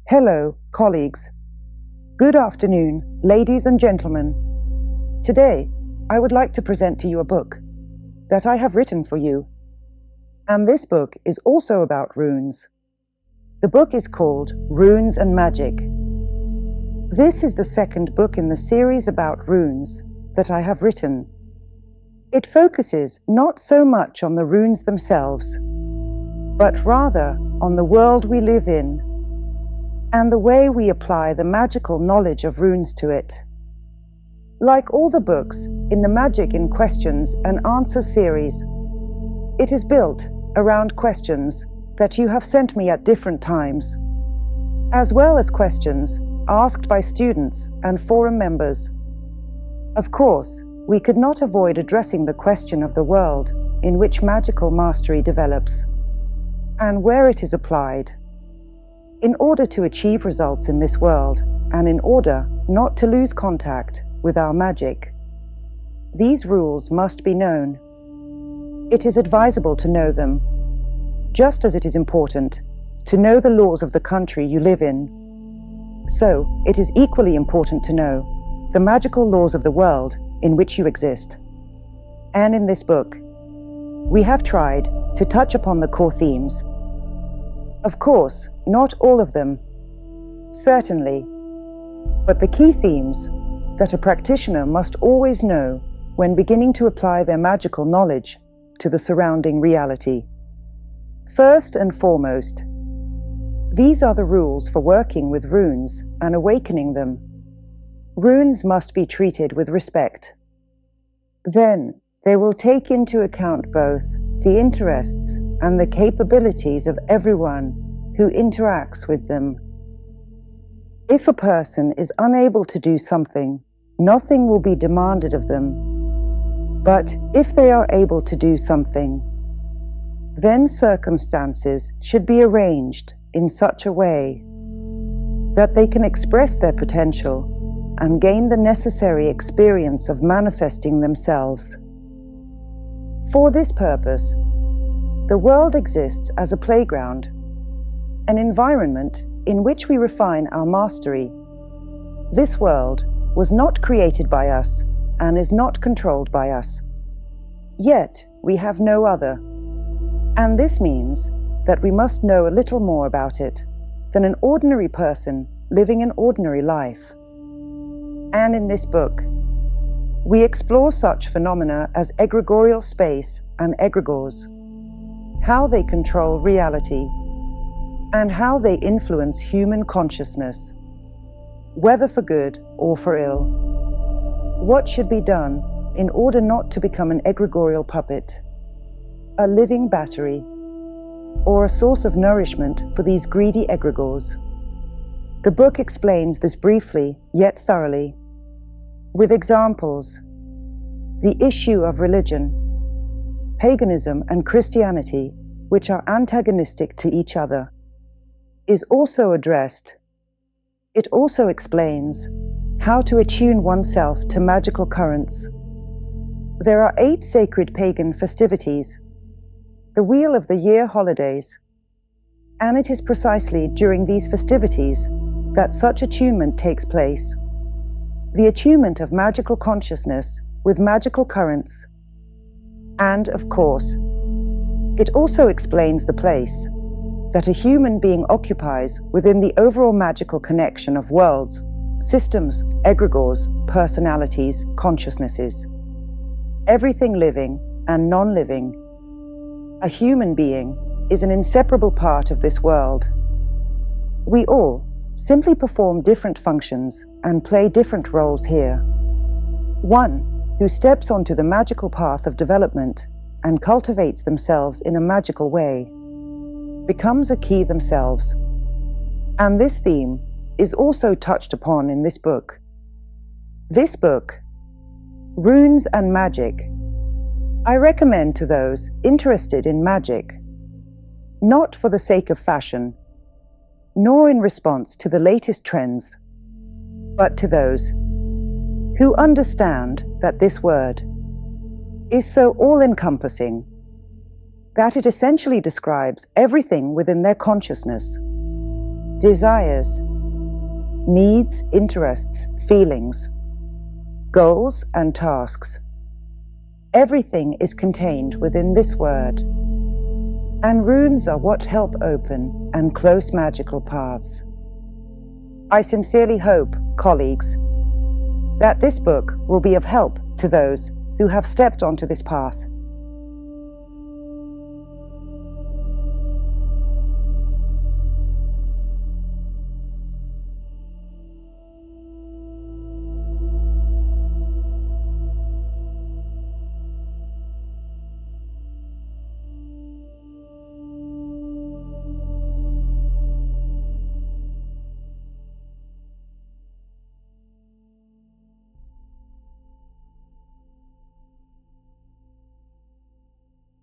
Hello, colleagues. Good afternoon, ladies and gentlemen. Today, I would like to present to you a book that I have written for you. And this book is also about runes. The book is called Runes and Magic. This is the second book in the series about runes that I have written. It focuses not so much on the runes themselves, but rather on the world we live in and the way we apply the magical knowledge of runes to it. Like all the books in the Magic in Questions and Answers series, it is built around questions that you have sent me at different times, as well as questions asked by students and forum members. Of course, we could not avoid addressing the question of the world in which magical mastery develops and where it is applied. In order to achieve results in this world, and in order not to lose contact with our magic, these rules must be known. It is advisable to know them, just as it is important to know the laws of the country you live in. So, it is equally important to know the magical laws of the world in which you exist. And in this book, we have tried to touch upon the core themes. Of course, not all of them, certainly, but the key themes that a practitioner must always know when beginning to apply their magical knowledge to the surrounding reality. First and foremost, these are the rules for working with runes and awakening them. Runes must be treated with respect. Then, they will take into account both the interests and the capabilities of everyone who interacts with them. If a person is unable to do something, nothing will be demanded of them. But if they are able to do something, then circumstances should be arranged in such a way that they can express their potential and gain the necessary experience of manifesting themselves. For this purpose, the world exists as a playground, an environment in which we refine our mastery. This world was not created by us and is not controlled by us. Yet we have no other. And this means that we must know a little more about it than an ordinary person living an ordinary life. And in this book, we explore such phenomena as egregorial space and egregores, how they control reality, and how they influence human consciousness, whether for good or for ill. What should be done in order not to become an egregorial puppet, a living battery, or a source of nourishment for these greedy egregores? The book explains this briefly yet thoroughly, with examples. The issue of religion, paganism and Christianity, which are antagonistic to each other, is also addressed. It also explains how to attune oneself to magical currents. There are 8 sacred pagan festivities, the Wheel of the Year holidays, and it is precisely during these festivities that such attunement takes place. The attunement of magical consciousness with magical currents. And, of course, it also explains the place that a human being occupies within the overall magical connection of worlds, systems, egregores, personalities, consciousnesses. Everything living and non-living. A human being is an inseparable part of this world. We all simply perform different functions and play different roles here. One who steps onto the magical path of development and cultivates themselves in a magical way becomes a key themselves. And this theme is also touched upon in this book. This book, Runes and Magic, I recommend to those interested in magic, not for the sake of fashion, nor in response to the latest trends, but to those who understand that this word is so all-encompassing that it essentially describes everything within their consciousness. desires, needs, interests, feelings, goals and tasks. Everything is contained within this word, and runes are what help open and close magical paths. I sincerely hope, colleagues, that this book will be of help to those who have stepped onto this path